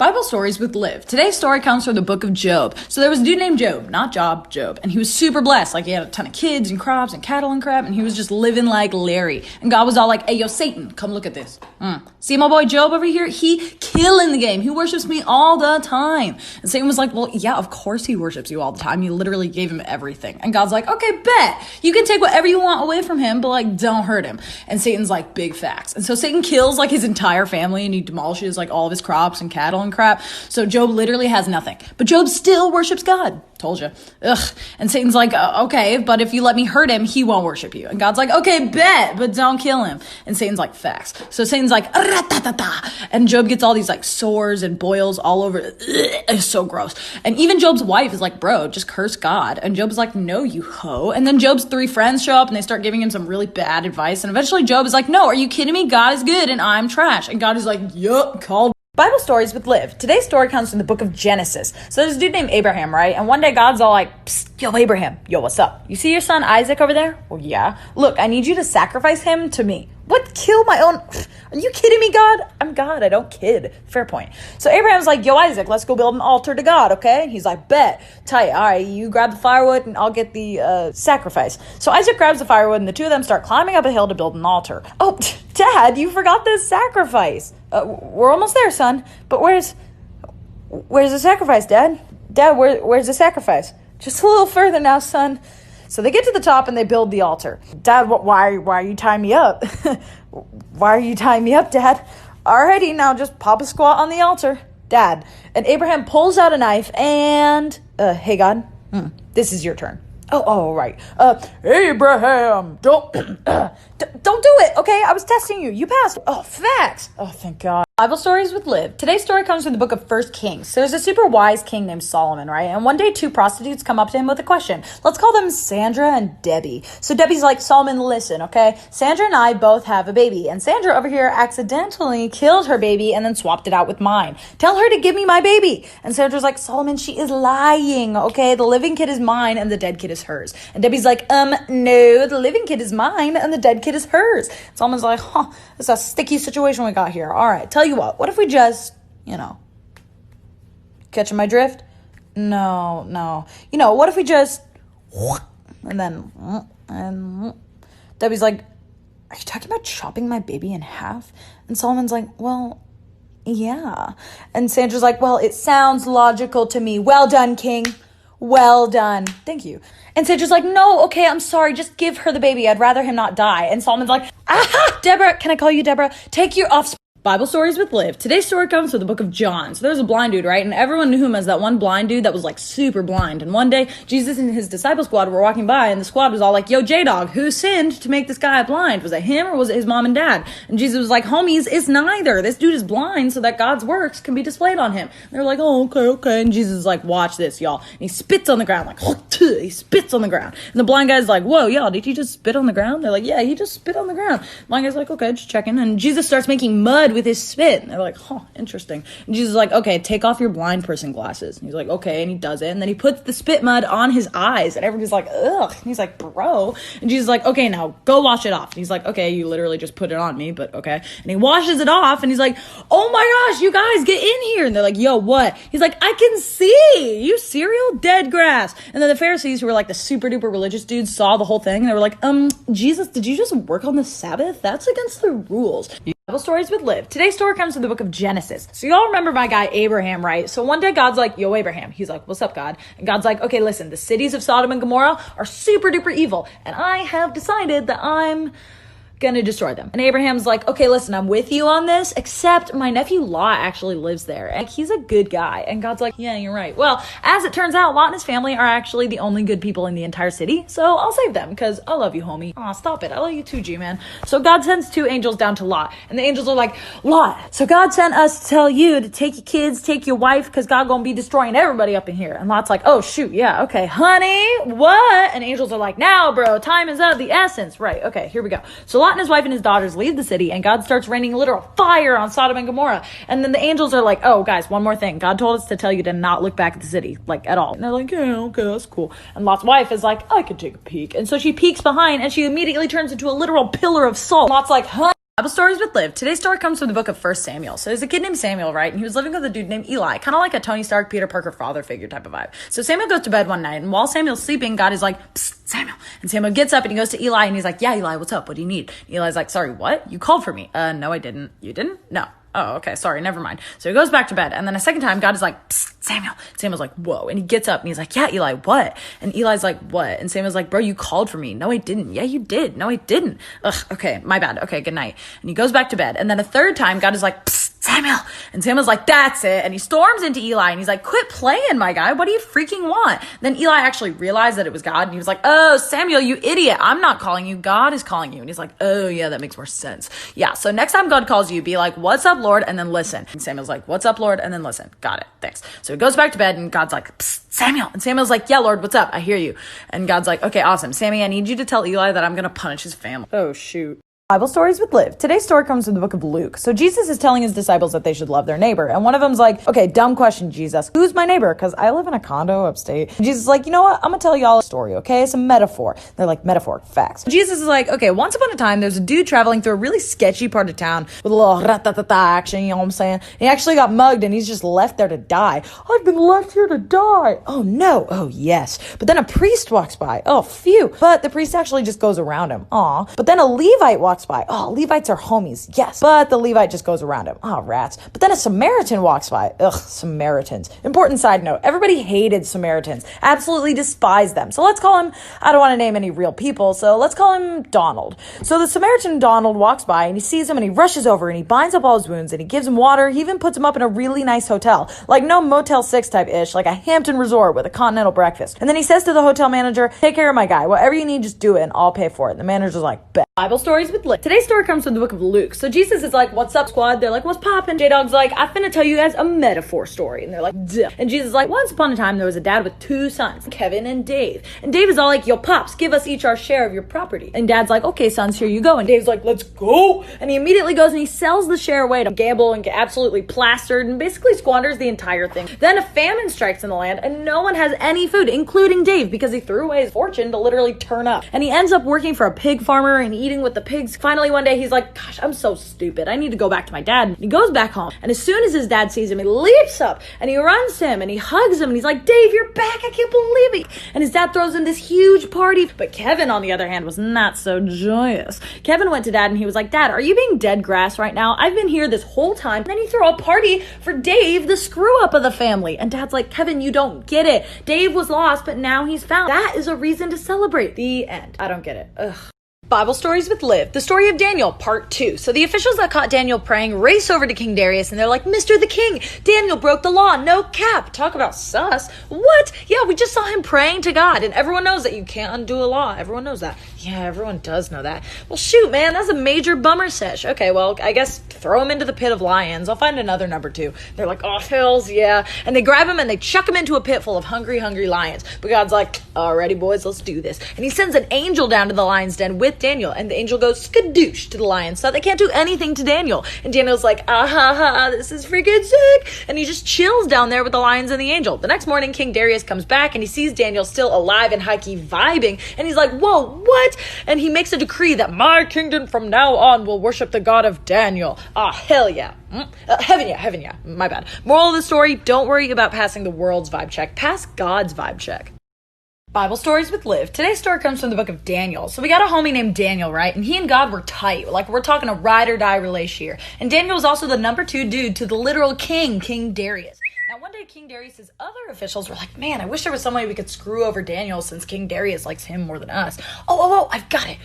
Bible stories with Liv. Today's story comes from the book of Job. So there was a dude named Job, not Job, Job. And he was super blessed. Like he had a ton of kids and crops and cattle and crap. And he was just living like Larry. And God was all like, hey, yo, Satan, come look at this. See my boy Job over here? He killing the game. He worships me all the time. And Satan was like, well, yeah, of course he worships you all the time. You literally gave him everything. And God's like, okay, bet. You can take whatever you want away from him, but like, don't hurt him. And Satan's like, big facts. And so Satan kills like his entire family and he demolishes like all of his crops and cattle and crap. So Job literally has nothing. But Job still worships God. Told you. Ugh. And Satan's like, okay, but if you let me hurt him, he won't worship you. And God's like, okay, bet, but don't kill him. And Satan's like, facts. So Satan's like, and Job gets all these like sores and boils all over. It's so gross. And even Job's wife is like, bro, just curse God. And Job's like, no, you hoe. And then Job's 3 friends show up and they start giving him some really bad advice. And eventually Job is like, no, are you kidding me? God is good and I'm trash. And God is like, yup, called. Bible stories with Liv. Today's story comes from the book of Genesis. So there's a dude named Abraham, right? And one day God's all like, psst, yo, Abraham, yo, what's up? You see your son Isaac over there? Well, yeah. Look, I need you to sacrifice him to me. What? Kill my own? Are you kidding me, God? I'm God. I don't kid. Fair point. So Abraham's like, yo, Isaac, let's go build an altar to God, okay? And he's like, bet. Tight. All right, you grab the firewood and I'll get the sacrifice. So Isaac grabs the firewood and the two of them start climbing up a hill to build an altar. Oh, Dad, you forgot the sacrifice. We're almost there, son. But where's the sacrifice, Dad? Dad, where's the sacrifice? Just a little further now, son. So they get to the top and they build the altar. Dad, why are you tying me up? Why are you tying me up, Dad? Alrighty, now just pop a squat on the altar, Dad. And Abraham pulls out a knife and, hey, God, this is your turn. Oh, right. Abraham, don't do it, okay? I was testing you. You passed. Oh, facts. Oh, thank God. Bible stories with Liv. Today's story comes from the book of 1 Kings. So there's a super wise king named Solomon, right? And one day 2 prostitutes come up to him with a question. Let's call them Sandra and Debbie. So Debbie's like, Solomon, listen, okay? Sandra and I both have a baby. And Sandra over here accidentally killed her baby and then swapped it out with mine. Tell her to give me my baby. And Sandra's like, Solomon, she is lying, okay? The living kid is mine and the dead kid is hers. And Debbie's like, no, the living kid is mine and the dead kid is hers. Solomon's like, it's a sticky situation we got here. All right, tell you what if we just, catching my drift? No. What if we just, and then, and Debbie's like, are you talking about chopping my baby in half? And Solomon's like, well, yeah. And Sandra's like, well, it sounds logical to me. Well done, king. Well done. Thank you. And Sandra's like, no, okay, I'm sorry. Just give her the baby. I'd rather him not die. And Solomon's like, aha, Deborah, can I call you Deborah? Take your offspring. Bible stories with Liv. Today's story comes from the book of John. So there's a blind dude, right? And everyone knew him as that one blind dude that was like super blind. And one day, Jesus and his disciple squad were walking by and the squad was all like, yo, J-Dog, who sinned to make this guy blind? Was it him or was it his mom and dad? And Jesus was like, homies, it's neither. This dude is blind so that God's works can be displayed on him. And they're like, oh, okay. And Jesus is like, watch this, y'all. And he spits on the ground, like, he spits on the ground. And the blind guy's like, whoa, y'all, did he just spit on the ground? They're like, yeah, he just spit on the ground. The blind guy's like, okay, just checking. And Jesus starts making mud with his spit. They're like, interesting. And Jesus is like, okay, take off your blind person glasses. And he's like, okay, and he does it. And then he puts the spit mud on his eyes. And everybody's like, ugh. And he's like, bro. And Jesus is like, okay, now go wash it off. And he's like, okay, you literally just put it on me, but okay. And he washes it off and he's like, oh my gosh, you guys get in here. And they're like, yo, what? He's like, I can see. You cereal, dead grass. And then the Pharisees, who were like the super duper religious dudes, saw the whole thing. And they were like, Jesus, did you just work on the Sabbath? That's against the rules. Bible stories with Liv. Today's story comes from the book of Genesis. So y'all remember my guy Abraham, right? So one day God's like, yo, Abraham. He's like, what's up, God? And God's like, okay, listen, the cities of Sodom and Gomorrah are super duper evil. And I have decided that I'm gonna destroy them. And Abraham's like, okay, listen, I'm with you on this, except my nephew Lot actually lives there and he's a good guy. And God's like, yeah, you're right. Well, as it turns out, Lot and his family are actually the only good people in the entire city, so I'll save them because I love you, homie. Aw, stop it. I love you too, G-man. So God sends 2 angels down to Lot, and the angels are like, Lot, so God sent us to tell you to take your kids, take your wife, because God gonna be destroying everybody up in here. And Lot's like, oh shoot, yeah, okay, honey, what? And angels are like, now bro, time is of the essence. Right, okay, here we go. So Lot and his wife and his daughters leave the city, and God starts raining literal fire on Sodom and Gomorrah. And then the angels are like, oh guys, one more thing. God told us to tell you to not look back at the city, like at all. And they're like, yeah, okay, that's cool. And Lot's wife is like, I could take a peek. And so she peeks behind and she immediately turns into a literal pillar of salt. Lot's like, huh? Bible stories with Liv. Today's story comes from the book of 1 Samuel. So there's a kid named Samuel, right? And he was living with a dude named Eli, kind of like a Tony Stark, Peter Parker father figure type of vibe. So Samuel goes to bed one night, and while Samuel's sleeping, God is like, "Psst, Samuel." And Samuel gets up and he goes to Eli and he's like, "Yeah, Eli, what's up? What do you need?" And Eli's like, "Sorry, what? You called for me." No, I didn't. You didn't? No. Oh, okay. Sorry. Never mind. So he goes back to bed. And then a second time, God is like, "Psst, Samuel." Samuel's like, "Whoa." And he gets up and he's like, "Yeah, Eli, what?" And Eli's like, "What?" And Samuel's like, "Bro, you called for me." "No, I didn't." "Yeah, you did." "No, I didn't." "Ugh, okay. My bad. Okay, good night." And he goes back to bed. And then a third time, God is like, "Psst, Samuel." And Samuel's like, "That's it." And he storms into Eli and he's like, "Quit playing, my guy. What do you freaking want?" Then Eli actually realized that it was God and he was like, "Oh, Samuel, you idiot. I'm not calling you. God is calling you." And he's like, "Oh, yeah, that makes more sense." Yeah. So next time God calls you, be like, "What's up, Lord?" And then listen. And Samuel's like, "What's up, Lord?" And then listen. Got it. Thanks. So he goes back to bed and God's like, "Psst, Samuel." And Samuel's like, "Yeah, Lord, what's up? I hear you." And God's like, "Okay, awesome. Sammy, I need you to tell Eli that I'm going to punish his family." Oh, shoot. Bible stories with Liv. Today's story comes from the book of Luke. So Jesus is telling his disciples that they should love their neighbor. And one of them's like, "Okay, dumb question, Jesus. Who's my neighbor? Because I live in a condo upstate." And Jesus is like, "You know what? I'm going to tell y'all a story, okay? It's a metaphor." They're like, "Metaphor, facts." Jesus is like, "Okay, once upon a time, there's a dude traveling through a really sketchy part of town with a little rat-ta-ta-ta action, you know what I'm saying? And he actually got mugged and he's just left there to die. I've been left here to die. Oh, no. Oh, yes. But then a priest walks by. Oh, phew. But the priest actually just goes around him. Aw. But then a Levite walks by. Oh, Levites are homies, yes. But the Levite just goes around him. Oh, rats. But then a Samaritan walks by. Ugh, Samaritans. Important side note, everybody hated Samaritans. Absolutely despised them. So let's call him, I don't want to name any real people, so let's call him Donald. So the Samaritan Donald walks by and he sees him and he rushes over and he binds up all his wounds and he gives him water. He even puts him up in a really nice hotel. Like no Motel 6 type-ish, like a Hampton resort with a continental breakfast. And then he says to the hotel manager, "Take care of my guy. Whatever you need, just do it and I'll pay for it." And the manager's like, "Bet." Bible stories with Liv. Today's story comes from the book of Luke. So Jesus is like, "What's up, squad?" They're like, "What's poppin'?" J-Dog's like, "I'm finna tell you guys a metaphor story." And they're like, "Duh." And Jesus is like, "Once upon a time, there was a dad with two sons, Kevin and Dave." And Dave is all like, "Yo, Pops, give us each our share of your property." And Dad's like, "Okay, sons, here you go." And Dave's like, "Let's go." And he immediately goes and he sells the share away to gamble and get absolutely plastered and basically squanders the entire thing. Then a famine strikes in the land and no one has any food, including Dave, because he threw away his fortune to literally turn up. And he ends up working for a pig farmer and eating with the pigs. Finally, one day, he's like, "Gosh, I'm so stupid. I need to go back to my dad." And he goes back home. And as soon as his dad sees him, he leaps up and he runs to him and he hugs him. And he's like, "Dave, you're back. I can't believe it." And his dad throws him this huge party. But Kevin, on the other hand, was not so joyous. Kevin went to Dad and he was like, "Dad, are you being dead grass right now? I've been here this whole time." And then he threw a party for Dave, the screw up of the family. And Dad's like, "Kevin, you don't get it. Dave was lost, but now he's found. That is a reason to celebrate." The end. I don't get it. Ugh. Bible stories with Liv. The story of Daniel, part 2. So the officials that caught Daniel praying race over to King Darius and they're like, "Mr. the King, Daniel broke the law. No cap." Talk about sus. What? Yeah, we just saw him praying to God and everyone knows that you can't undo a law. Everyone knows that. Yeah, everyone does know that. Well, shoot, man, that's a major bummer sesh. Okay, well, I guess throw him into the pit of lions. I'll find another number 2. They're like, "Oh, hells yeah." And they grab him and they chuck him into a pit full of hungry lions. But God's like, "Alrighty, boys, let's do this." And he sends an angel down to the lion's den with Daniel. And the angel goes skadoosh to the lions so they can't do anything to Daniel. And Daniel's like, "Ah ha ha, this is freaking sick." And he just chills down there with the lions and the angel. The next morning, King Darius comes back and he sees Daniel still alive and high-key vibing. And he's like, "Whoa, what?" And he makes a decree that my kingdom from now on will worship the God of Daniel. Ah, hell yeah. Heaven yeah. My bad. Moral of the story, don't worry about passing the world's vibe check. Pass God's vibe check. Bible stories with Liv. Today's story comes from the book of Daniel. So we got a homie named Daniel, right? And he and God were tight. Like we're talking a ride or die relation here. And Daniel was also the number 2 dude to the literal king, King Darius. Now, one day, King Darius' other officials were like, "Man, I wish there was some way we could screw over Daniel since King Darius likes him more than us." Oh, I've got it.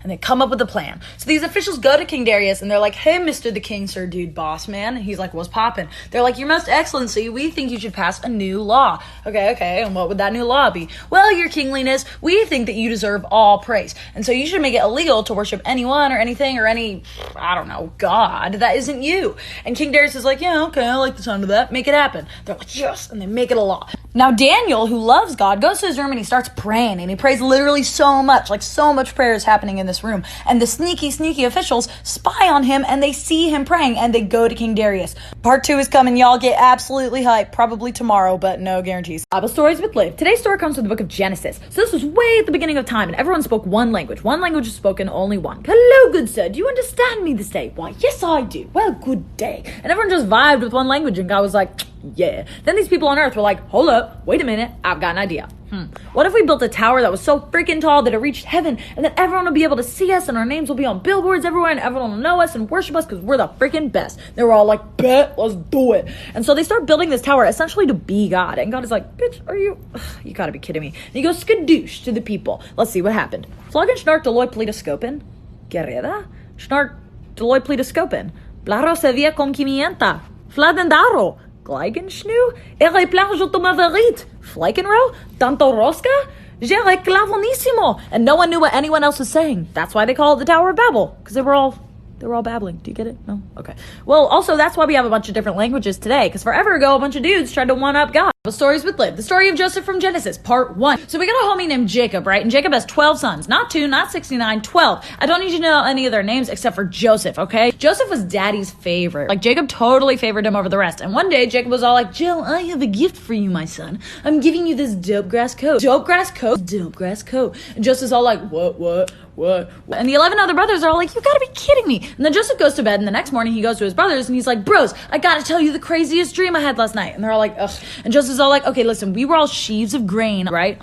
And they come up with a plan. So these officials go to King Darius and they're like, "Hey, Mr. the King, sir, dude, boss, man." And he's like, "What's poppin'?" They're like, "Your most excellency, we think you should pass a new law." Okay. And what would that new law be? "Well, your kingliness, we think that you deserve all praise. And so you should make it illegal to worship anyone or anything or any, I don't know, God that isn't you." And King Darius is like, "Yeah, okay, I like the sound of that. make it happen. They're like, yes, and they make it a law. Now Daniel, who loves God, goes to his room and he starts praying, and he prays literally so much, like so much prayer is happening in this room. And the sneaky officials spy on him, and they see him praying, and they go to King Darius. Part 2 is coming, y'all. Get absolutely hyped, probably tomorrow, but no guarantees. Bible stories with Liv. Today's story comes from the book of Genesis. So this was way at the beginning of time, and everyone spoke one language. One language was spoken, only one. Hello, good sir. Do you understand me this day? Why, yes, I do. Well, good day. And everyone just vibed with one language, and God was like, yeah. Then these people on earth were like, hold up, wait a minute, I've got an idea. What if we built a tower that was so freaking tall that it reached heaven, and then everyone will be able to see us, and our names will be on billboards everywhere, and everyone will know us and worship us because we're the freaking best. They were all like, bet, let's do it. And so they start building this tower essentially to be God. And God is like, bitch, you gotta be kidding me. And he goes skadoosh to the people. Let's see what happened. Floggen snart Deloy pleitoscopen. Gereda. Snart Deloy pleitoscopen. Blaro sevia concimienta. Fladendaro. Gleigenschnu, Plaujotomavarit, Fleikenrow, Tanto Rosca, Jere Clavonissimo. And no one knew what anyone else was saying. That's why they call it the Tower of Babel, because they were all babbling. Do you get it? No? Okay. Well, also, that's why we have a bunch of different languages today, because forever ago, a bunch of dudes tried to one-up God. Stories with Liv. The story of Joseph from Genesis, part 1. So we got a homie named Jacob, right? And Jacob has 12 sons. Not 2, not 69, 12. I don't need you to know any of their names except for Joseph, okay? Joseph was daddy's favorite. Like, Jacob totally favored him over the rest. And one day, Jacob was all like, Jill, I have a gift for you, my son. I'm giving you this dope grass coat. Dope grass coat? Dope grass coat. And Joseph's all like, what? And the 11 other brothers are all like, you gotta be kidding me. And then Joseph goes to bed, and the next morning he goes to his brothers, and he's like, bros, I gotta tell you the craziest dream I had last night. And they're all like, ugh. And Joseph's all like, okay, listen, we were all sheaves of grain, right?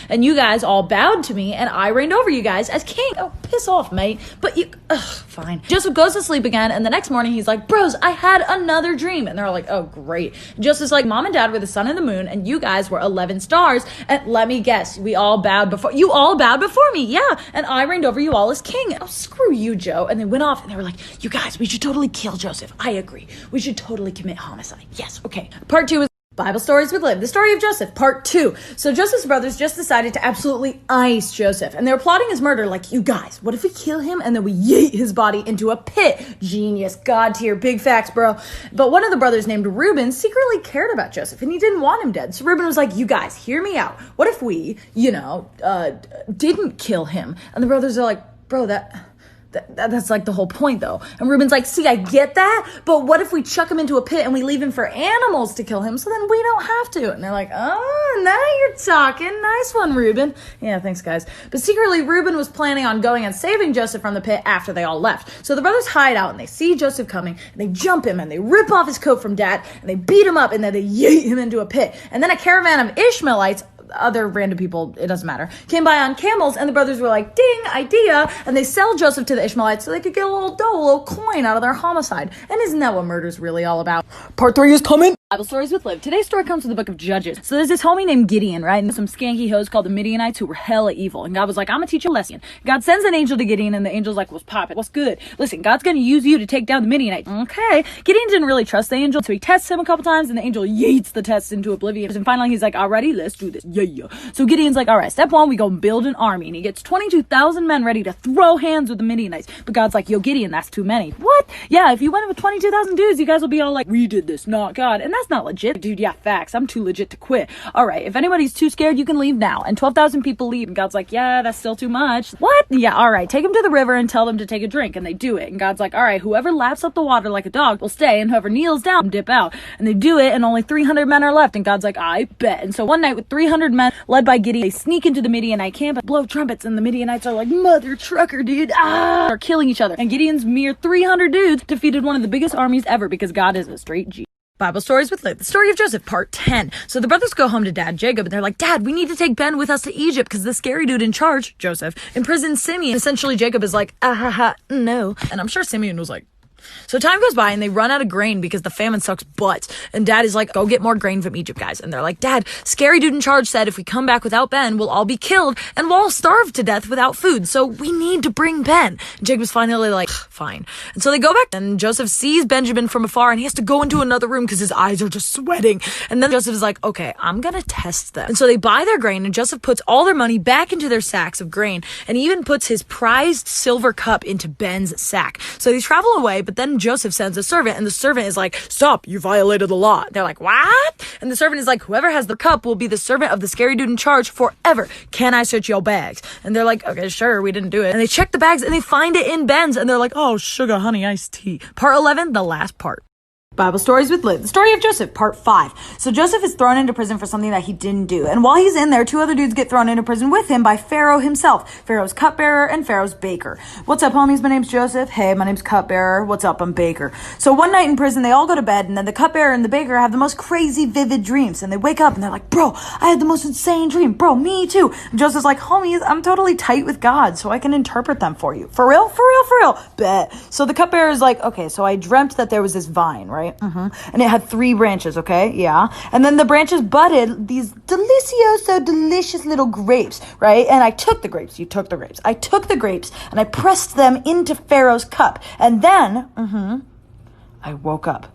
And you guys all bowed to me, and I reigned over you guys as king. Oh, piss off, mate. But fine. Joseph goes to sleep again, and the next morning he's like, bros, I had another dream. And they're all like, oh, great. And Joseph's like, mom and dad were the sun and the moon, and you guys were 11 stars. And let me guess, you all bowed before me. Yeah. And I reigned over you all as king. Oh, screw you, Joe. And they went off, and they were like, you guys, we should totally kill Joseph. I agree. We should totally commit homicide. Yes. Okay. Part 2 is Bible stories with Liv. The story of Joseph, part 2. So Joseph's brothers just decided to absolutely ice Joseph. And they were plotting his murder like, you guys, what if we kill him and then we yeet his body into a pit? Genius. God tier. Big facts, bro. But one of the brothers named Reuben secretly cared about Joseph and he didn't want him dead. So Reuben was like, you guys, hear me out. What if we, didn't kill him? And the brothers are like, bro, that's like the whole point, though. And Reuben's like, see, I get that, but what if we chuck him into a pit and we leave him for animals to kill him so then we don't have to? And they're like, oh, now you're talking. Nice one, Reuben. Yeah, thanks, guys. But secretly, Reuben was planning on going and saving Joseph from the pit after they all left. So the brothers hide out and they see Joseph coming and they jump him and they rip off his coat from dad and they beat him up and then they yeet him into a pit. And then a caravan of Ishmaelites, other random people, it doesn't matter, came by on camels, and the brothers were like, ding, idea, and they sell Joseph to the Ishmaelites so they could get a little dough, a little coin out of their homicide. And isn't that what murder's really all about? Part 3 is coming. Bible stories with Liv. Today's story comes from the book of Judges. So there's this homie named Gideon, right? And there's some skanky hoes called the Midianites who were hella evil. And God was like, I'm gonna teach you a lesson. God sends an angel to Gideon, and the angel's like, what's poppin'? What's good? Listen, God's gonna use you to take down the Midianites. Okay. Gideon didn't really trust the angel, so he tests him a couple times, and the angel yeets the test into oblivion. And finally he's like, alrighty, let's do this. Yeah. So Gideon's like, alright, step 1, we go build an army. And he gets 22,000 men ready to throw hands with the Midianites. But God's like, yo, Gideon, that's too many. What? Yeah, if you went in with 22,000 dudes, you guys will be all like, we did this, not God. And that's not legit. Dude, yeah, facts. I'm too legit to quit. Alright, if anybody's too scared, you can leave now. And 12,000 people leave. And God's like, yeah, that's still too much. What? Yeah, alright, take them to the river and tell them to take a drink. And they do it. And God's like, alright, whoever laps up the water like a dog will stay, and whoever kneels down, dip out. And they do it, and only 300 men are left. And God's like, I bet. And so one night with 300 men led by Gideon, they sneak into the Midianite camp and blow trumpets, and the Midianites are like, mother trucker, dude, are killing each other. And Gideon's mere 300 dudes defeated one of the biggest armies ever because God is a straight G. Bible stories with Liv. The story of Joseph, part 10. So the brothers go home to dad, Jacob, and they're like, Dad, we need to take Ben with us to Egypt because the scary dude in charge, Joseph, imprisoned Simeon. Essentially, Jacob is like, no. And I'm sure Simeon was like, so time goes by and they run out of grain because the famine sucks butts. And dad is like, go get more grain from Egypt, guys. And they're like, Dad, scary dude in charge said if we come back without Ben, we'll all be killed and we'll all starve to death without food. So we need to bring Ben. And Jacob's finally like, fine. And so they go back and Joseph sees Benjamin from afar and he has to go into another room because his eyes are just sweating. And then Joseph is like, okay, I'm going to test them. And so they buy their grain and Joseph puts all their money back into their sacks of grain. And he even puts his prized silver cup into Ben's sack. So they travel away, but But then Joseph sends a servant, and the servant is like, stop, you violated the law. They're like, what? And the servant is like, whoever has the cup will be the servant of the scary dude in charge forever. Can I search your bags? And they're like, okay, sure, we didn't do it. And they check the bags, and they find it in Ben's, and they're like, oh, sugar, honey, iced tea. Part 11, the last part. Bible Stories with Liv. The story of Joseph, part 5. So Joseph is thrown into prison for something that he didn't do. And while he's in there, 2 other dudes get thrown into prison with him by Pharaoh himself. Pharaoh's cupbearer and Pharaoh's baker. What's up, homies? My name's Joseph. Hey, my name's cupbearer. What's up? I'm baker. So one night in prison, they all go to bed, and then the cupbearer and the baker have the most crazy, vivid dreams. And they wake up, and they're like, bro, I had the most insane dream. Bro, me too. And Joseph's like, homies, I'm totally tight with God, so I can interpret them for you. For real? For real? For real? Bet. So the cupbearer is like, okay, so I dreamt that there was this vine, right? And it had 3 branches, okay? Yeah. And then the branches budded these delicious little grapes, right? And I took the grapes. You took the grapes. I took the grapes and I pressed them into Pharaoh's cup. And then, I woke up.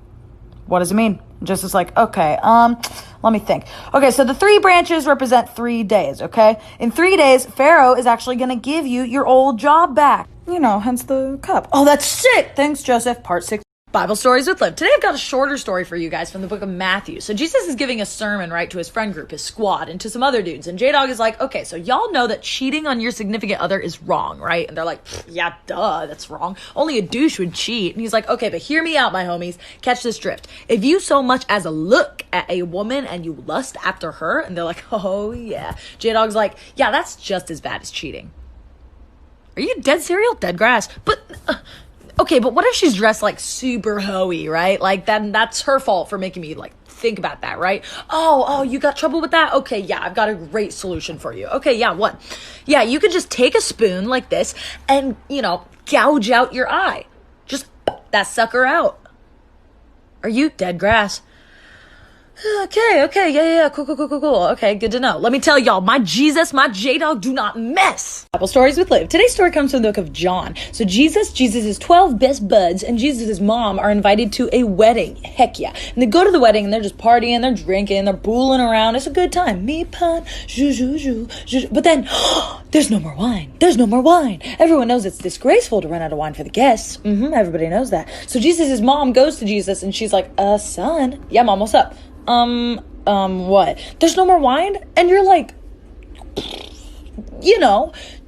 What does it mean? Just as like, okay, let me think. Okay, so the 3 branches represent 3 days, okay? In 3 days, Pharaoh is actually going to give you your old job back. You know, hence the cup. Oh, that's sick. Thanks, Joseph. Part 6. Bible Stories with Liv. Today I've got a shorter story for you guys from the book of Matthew. So Jesus is giving a sermon, right, to his friend group, his squad, and to some other dudes. And J-Dog is like, okay, so y'all know that cheating on your significant other is wrong, right? And they're like, yeah, duh, that's wrong. Only a douche would cheat. And he's like, okay, but hear me out, my homies. Catch this drift. If you so much as a look at a woman and you lust after her, and they're like, oh, yeah. J-Dog's like, yeah, that's just as bad as cheating. Are you dead cereal? Dead grass. But... okay, but what if she's dressed like super hoey, right? Like then that's her fault for making me like think about that, right? Oh, you got trouble with that? Okay, yeah, I've got a great solution for you. Okay, yeah, what? Yeah, you could just take a spoon like this and, gouge out your eye. Just that sucker out. Are you dead grass? Okay, yeah, cool. Okay, good to know. Let me tell y'all, my Jesus, my J-Dog do not mess. Bible Stories with Liv. Today's story comes from the book of John. So Jesus' 12 best buds and Jesus' mom are invited to a wedding. Heck yeah. And they go to the wedding and they're just partying, they're drinking, they're booling around. It's a good time. Me pan, zhu. But then, there's no more wine. Everyone knows it's disgraceful to run out of wine for the guests. Everybody knows that. So Jesus' mom goes to Jesus and she's like, son. Yeah, mom, what's up? What? There's no more wine? And you're like,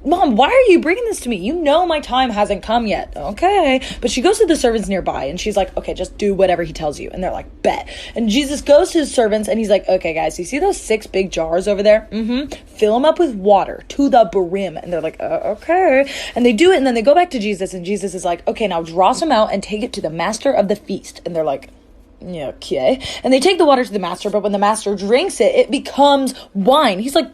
Mom, why are you bringing this to me? You know my time hasn't come yet. Okay. But she goes to the servants nearby and she's like, okay, just do whatever he tells you. And they're like, bet. And Jesus goes to his servants and he's like, okay, guys, you see those 6 big jars over there? Fill them up with water to the brim. And they're like, okay. And they do it and then they go back to Jesus and Jesus is like, okay, now draw some out and take it to the master of the feast. And they're like, yeah, okay. And they take the water to the master, but when the master drinks it, it becomes wine. He's like,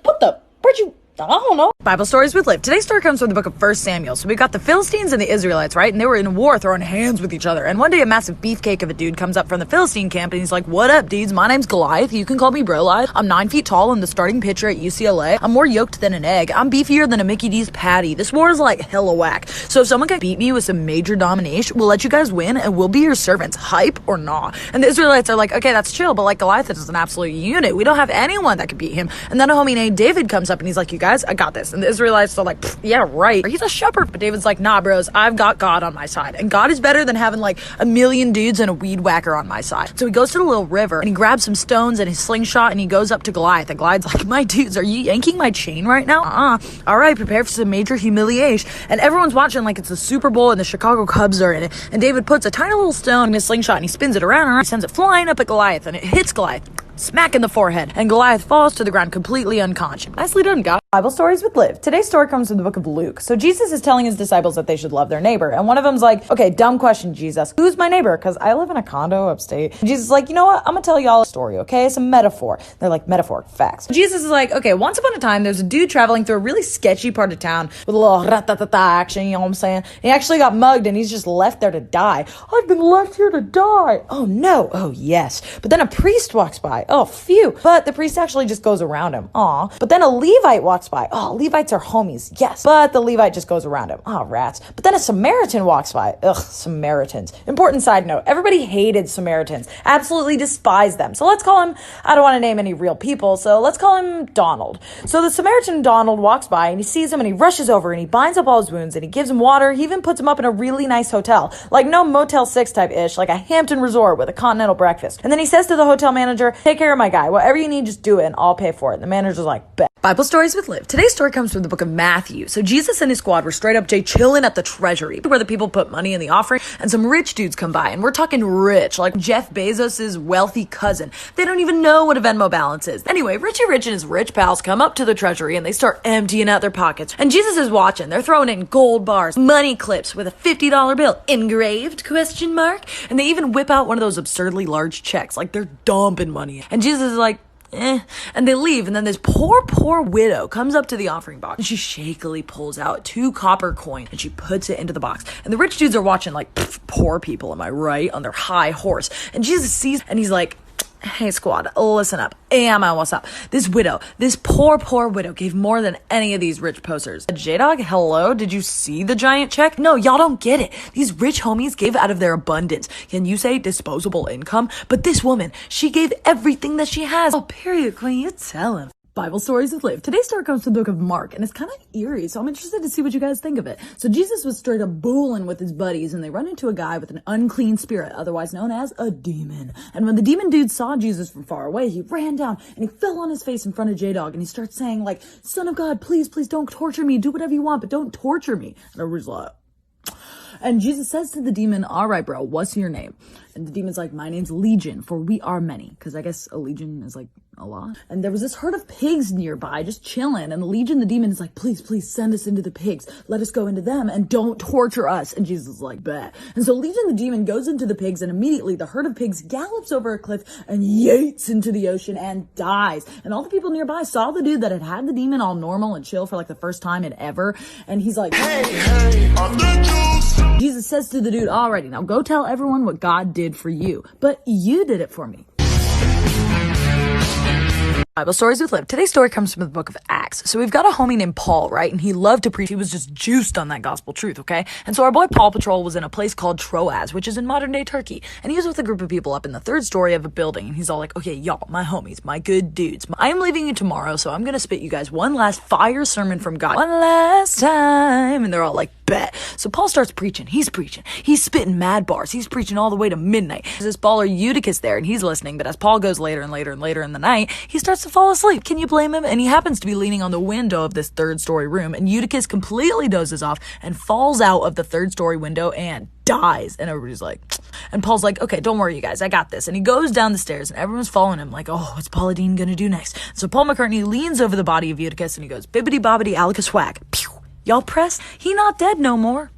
I don't know. Bible Stories with Liv. Today's story comes from the book of 1 Samuel. So we got the Philistines and the Israelites, right? And they were in war throwing hands with each other. And one day a massive beefcake of a dude comes up from the Philistine camp and he's like, what up, dudes? My name's Goliath. You can call me Bro-Life. I'm 9 feet tall and the starting pitcher at UCLA. I'm more yoked than an egg. I'm beefier than a Mickey D's patty. This war is like hella whack. So if someone can beat me with some major domination, we'll let you guys win and we'll be your servants. Hype or not? And the Israelites are like, okay, that's chill. But like Goliath is an absolute unit. We don't have anyone that could beat him. And then a homie named David comes up and he's like, you guys, I got this. And the Israelites are like, yeah, right. He's a shepherd. But David's like, nah, bros, I've got God on my side. And God is better than having like a million dudes and a weed whacker on my side. So he goes to the little river and he grabs some stones and his slingshot and he goes up to Goliath. And Goliath's like, my dudes, are you yanking my chain right now? All right, prepare for some major humiliation. And everyone's watching like it's the Super Bowl and the Chicago Cubs are in it. And David puts a tiny little stone in his slingshot and he spins it around. He sends it flying up at Goliath and it hits Goliath. Smack in the forehead, and Goliath falls to the ground completely unconscious. Nicely done, guys. Bible Stories with Liv. Today's story comes from the book of Luke. So Jesus is telling his disciples that they should love their neighbor, and one of them's like, okay, dumb question, Jesus. Who's my neighbor? Because I live in a condo upstate. And Jesus is like, you know what? I'm gonna tell y'all a story, okay? It's a metaphor. They're like, metaphor, facts. Jesus is like, okay, once upon a time, there's a dude traveling through a really sketchy part of town with a little rat-ta-ta-ta action, you know what I'm saying? He actually got mugged, and he's just left there to die. I've been left here to die. Oh, no. Oh, yes. But then a priest walks by. Oh, phew. But the priest actually just goes around him. Aw. But then a Levite walks by. Oh, Levites are homies. Yes. But the Levite just goes around him. Oh, rats. But then a Samaritan walks by. Ugh, Samaritans. Important side note. Everybody hated Samaritans. Absolutely despised them. So let's call him, I don't want to name any real people, so let's call him Donald. So the Samaritan Donald walks by and he sees him and he rushes over and he binds up all his wounds and he gives him water. He even puts him up in a really nice hotel. Like no Motel 6 type ish, like a Hampton resort with a continental breakfast. And then he says to the hotel manager, take care of my guy. Whatever you need, just do it and I'll pay for it. And the manager's like, bet. Bible Stories with Liv. Today's story comes from the book of Matthew. So Jesus and his squad were straight up chilling at the treasury where the people put money in the offering, and some rich dudes come by, and we're talking rich, like Jeff Bezos' wealthy cousin. They don't even know what a Venmo balance is. Anyway, Richie Rich and his rich pals come up to the treasury and they start emptying out their pockets. And Jesus is watching. They're throwing in gold bars, money clips with a $50 bill engraved ? And they even whip out one of those absurdly large checks, like they're dumping money. And Jesus is like, and they leave, and then this poor widow comes up to the offering box and she shakily pulls out 2 copper coins and she puts it into the box. And the rich dudes are watching like, poor people, am I right, on their high horse. And Jesus sees and he's like, hey squad, listen up. Emma, what's up? This widow, this poor widow gave more than any of these rich posters. J-Dog, hello? Did you see the giant check? No, y'all don't get it. These rich homies gave out of their abundance. Can you say disposable income? But this woman, she gave everything that she has. Oh, period, queen, you tell him. Bible Stories with Liv. Today's story comes from the book of Mark, and it's kind of eerie, so I'm interested to see what you guys think of it. So Jesus was straight up booling with his buddies, and they run into a guy with an unclean spirit, otherwise known as a demon. And when the demon dude saw Jesus from far away, he ran down, and he fell on his face in front of J-Dog, and he starts saying, like, Son of God, please don't torture me. Do whatever you want, but don't torture me. And everybody's like... And Jesus says to the demon, all right, bro, what's your name? And the demon's like, my name's Legion, for we are many. Because I guess a legion is like a lot. And there was this herd of pigs nearby just chilling. And Legion, the demon, is like, please send us into the pigs. Let us go into them and don't torture us. And Jesus is like, bet. And so Legion, the demon, goes into the pigs, and immediately the herd of pigs gallops over a cliff and yates into the ocean and dies. And all the people nearby saw the dude that had the demon all normal and chill for like the first time in ever. And he's like, hey, I'm the juice. Jesus says to the dude, alrighty, now go tell everyone what God did for you. But you did it for me. Bible Stories with Liv. Today's story comes from the book of Acts. So we've got a homie named Paul, right? And he loved to preach. He was just juiced on that gospel truth, okay? And so our boy Paul Patrol was in a place called Troas, which is in modern day Turkey. And he was with a group of people up in the 3rd story of a building. And he's all like, okay, y'all, my homies, my good dudes. I am leaving you tomorrow, so I'm going to spit you guys one last fire sermon from God. One last time. And they're all like, bet. So Paul starts preaching. He's preaching. He's spitting mad bars. He's preaching all the way to midnight. There's this baller Eutychus there, and he's listening. But as Paul goes later and later in the night, he starts to fall asleep. Can you blame him? And he happens to be leaning on the window of this 3rd story room, and Eutychus completely dozes off and falls out of the 3rd story window and dies. And everybody's like, and Paul's like, okay, don't worry, you guys, I got this. And he goes down the stairs, and everyone's following him like, oh, what's Paula Deen gonna do next? So Paul McCartney leans over the body of Eutychus, and he goes, bibbity bobbity alicus whack. Pew! Y'all press? He not dead no more.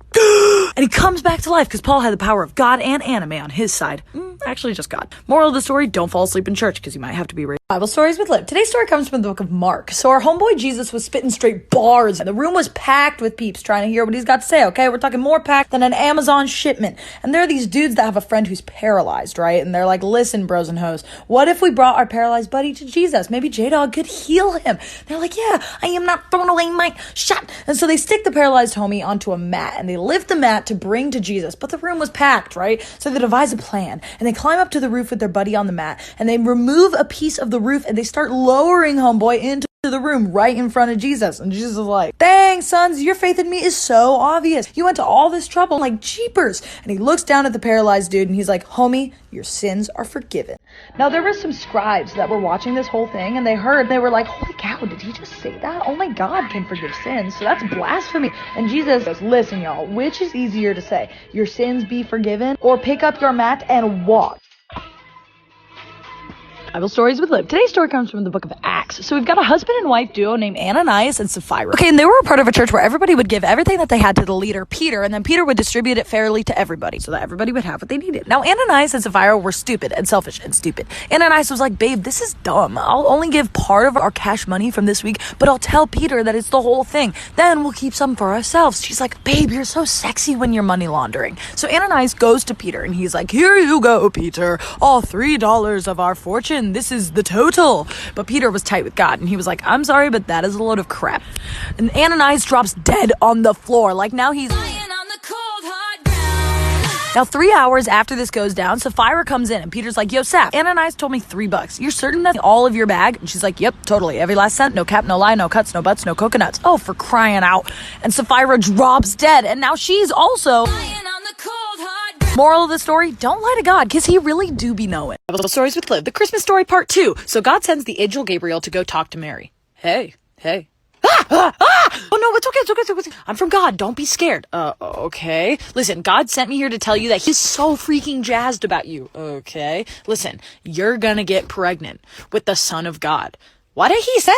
And he comes back to life because Paul had the power of God and anime on his side. Actually, just God. Moral of the story, don't fall asleep in church because you might have to be raised. Bible Stories with Liv. Today's story comes from the book of Mark. So our homeboy Jesus was spitting straight bars, and the room was packed with peeps trying to hear what he's got to say, okay? We're talking more packed than an Amazon shipment. And there are these dudes that have a friend who's paralyzed, right? And they're like, listen, bros and hoes, what if we brought our paralyzed buddy to Jesus? Maybe J-Dog could heal him. They're like, yeah, I am not throwing away my shot. And so they stick the paralyzed homie onto a mat, and they lift the mat to bring to Jesus. But the room was packed, right? So they devise a plan, and they climb up to the roof with their buddy on the mat, and they remove a piece of the roof, and they start lowering homeboy into the room right in front of Jesus. And Jesus is like, dang, sons, your faith in me is so obvious. You went to all this trouble, like jeepers. And he looks down at the paralyzed dude, and he's like, homie, your sins are forgiven. Now, there were some scribes that were watching this whole thing, and they were like, holy cow, did he just say that? Only God can forgive sins, so that's blasphemy. And Jesus goes, listen, y'all, which is easier to say? Your sins be forgiven, or pick up your mat and walk? Bible Stories with Liv. Today's story comes from the book of Acts. So we've got a husband and wife duo named Ananias and Sapphira. Okay, and they were a part of a church where everybody would give everything that they had to the leader, Peter, and then Peter would distribute it fairly to everybody so that everybody would have what they needed. Now, Ananias and Sapphira were stupid and selfish and stupid. Ananias was like, babe, this is dumb. I'll only give part of our cash money from this week, but I'll tell Peter that it's the whole thing. Then we'll keep some for ourselves. She's like, babe, you're so sexy when you're money laundering. So Ananias goes to Peter, and he's like, here you go, Peter. All $3 of our fortune ocean. This is the total. But Peter was tight with God, and he was like, I'm sorry, but that is a load of crap. And Ananias drops dead on the floor. Like, now he's... Now, 3 hours after this goes down, Sapphira comes in and Peter's like, yo, Sap, Ananias told me $3. You're certain that's all of your bag? And she's like, yep, totally. Every last cent, no cap, no lie, no cuts, no butts, no coconuts. Oh, for crying out. And Sapphira drops dead. And now she's also... Moral of the story, don't lie to God, because he really do be knowing. Bible Stories with Liv, the Christmas story part 2. So God sends the angel Gabriel to go talk to Mary. Hey. Oh no, it's okay. I'm from God. Don't be scared. Okay. Listen, God sent me here to tell you that he's so freaking jazzed about you. Okay. Listen, you're gonna get pregnant with the Son of God. What did he say?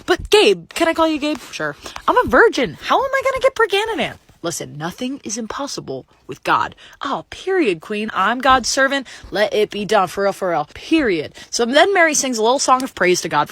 But Gabe, can I call you Gabe? Sure. I'm a virgin. How am I gonna get pregnant? Listen, nothing is impossible with God. Oh, period, queen. I'm God's servant. Let it be done. For real. Period. So then Mary sings a little song of praise to God.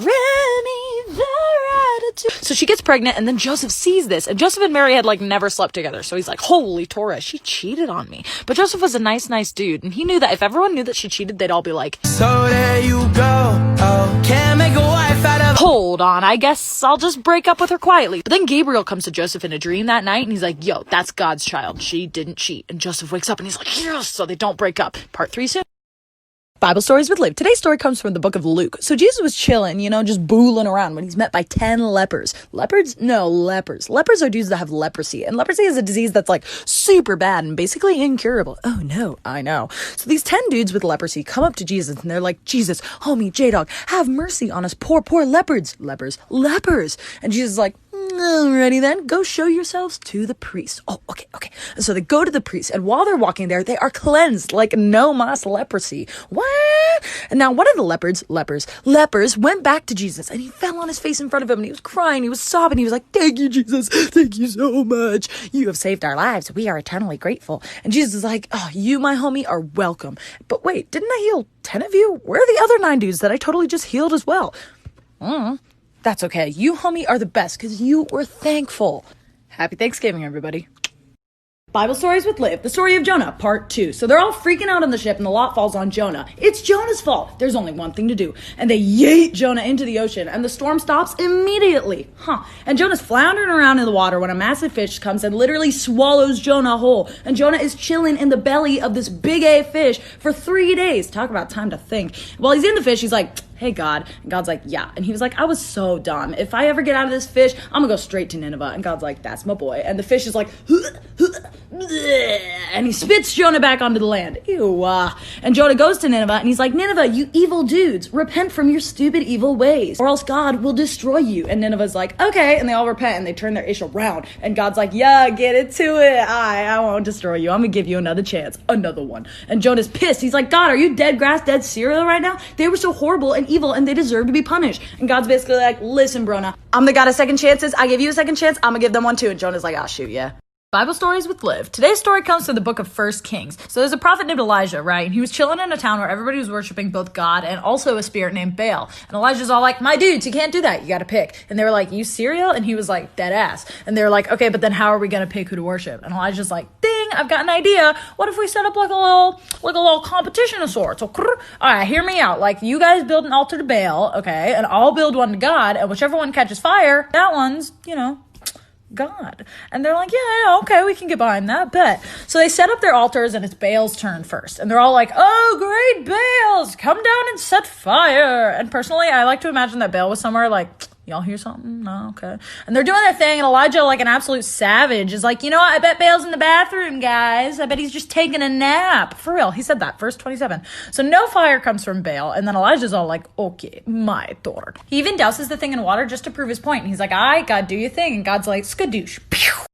So she gets pregnant, and then Joseph sees this, and Joseph and Mary had never slept together. So he's like, holy Torah, she cheated on me. But Joseph was a nice dude, and he knew that if everyone knew that she cheated, they'd all be like, so there you go. Oh, can't make a wife out of... Hold on, I guess I'll just break up with her quietly. But then Gabriel comes to Joseph in a dream that night, and he's like, yo, that's God's child. She didn't cheat. And Joseph wakes up, and he's like, yes, so they don't break up. Part 3 soon. Bible Stories with Liv. Today's story comes from the book of Luke. So Jesus was chilling, just booling around when he's met by 10 lepers. Leopards? No, lepers. Lepers are dudes that have leprosy. And leprosy is a disease that's super bad and basically incurable. Oh no, I know. So these 10 dudes with leprosy come up to Jesus and they're like, Jesus, homie, J-Dog, have mercy on us poor lepers. And Jesus is like, alrighty then, go show yourselves to the priest. Oh, okay. And so they go to the priest, and while they're walking there, they are cleansed like no mas leprosy. What? And now one of the lepers went back to Jesus, and he fell on his face in front of him, and he was crying, he was sobbing, he was like, thank you, Jesus, thank you so much. You have saved our lives. We are eternally grateful. And Jesus is like, oh, you, my homie, are welcome. But wait, didn't I heal 10 of you? Where are the other 9 dudes that I totally just healed as well? That's okay. You, homie, are the best because you were thankful. Happy Thanksgiving, everybody. Bible Stories with Liv, the story of Jonah, part 2. So they're all freaking out on the ship and the lot falls on Jonah. It's Jonah's fault. There's only one thing to do. And they yeet Jonah into the ocean and the storm stops immediately. And Jonah's floundering around in the water when a massive fish comes and literally swallows Jonah whole. And Jonah is chilling in the belly of this big A fish for 3 days. Talk about time to think. While he's in the fish, he's like, hey, God. And God's like, yeah. And he was like, I was so dumb. If I ever get out of this fish, I'm gonna go straight to Nineveh. And God's like, that's my boy. And the fish is like, and he spits Jonah back onto the land. Ew. And Jonah goes to Nineveh and he's like, Nineveh, you evil dudes, repent from your stupid evil ways or else God will destroy you. And Nineveh's like, okay. And they all repent and they turn their ish around. And God's like, yeah, get it to it. I won't destroy you. I'm gonna give you another chance. Another one. And Jonah's pissed. He's like, God, are you dead grass, dead cereal right now? They were so horrible and evil and they deserve to be punished. And God's basically like, listen, Brona, I'm the God of second chances. I give you a second chance. I'm gonna give them one too. And Jonah's like, oh, shoot, yeah. Bible Stories with Liv. Today's story comes from the book of 1 Kings. So there's a prophet named Elijah, right? And he was chilling in a town where everybody was worshiping both God and also a spirit named Baal. And Elijah's all like, my dudes, you can't do that. You gotta pick. And they were like, you cereal? And he was like, dead ass. And they were like, okay, but then how are we gonna pick who to worship? And Elijah's like, ding, I've got an idea. What if we set up like a little competition of sorts? So, all right, hear me out. Like, you guys build an altar to Baal, okay? And I'll build one to God. And whichever one catches fire, that one's, God. And they're like, yeah, okay, we can get behind that, bet. So they set up their altars and it's Baal's turn first. And they're all like, oh, great, Baals, come down and set fire. And personally, I like to imagine that Baal was somewhere like, y'all hear something? No, okay. And they're doing their thing, and Elijah, like an absolute savage, is like, you know what? I bet Baal's in the bathroom, guys. I bet he's just taking a nap. For real, he said that, verse 27. So no fire comes from Baal, and then Elijah's all like, okay, my turn. He even douses the thing in water just to prove his point. And he's like, all right, God, do your thing. And God's like, skadoosh. Pew.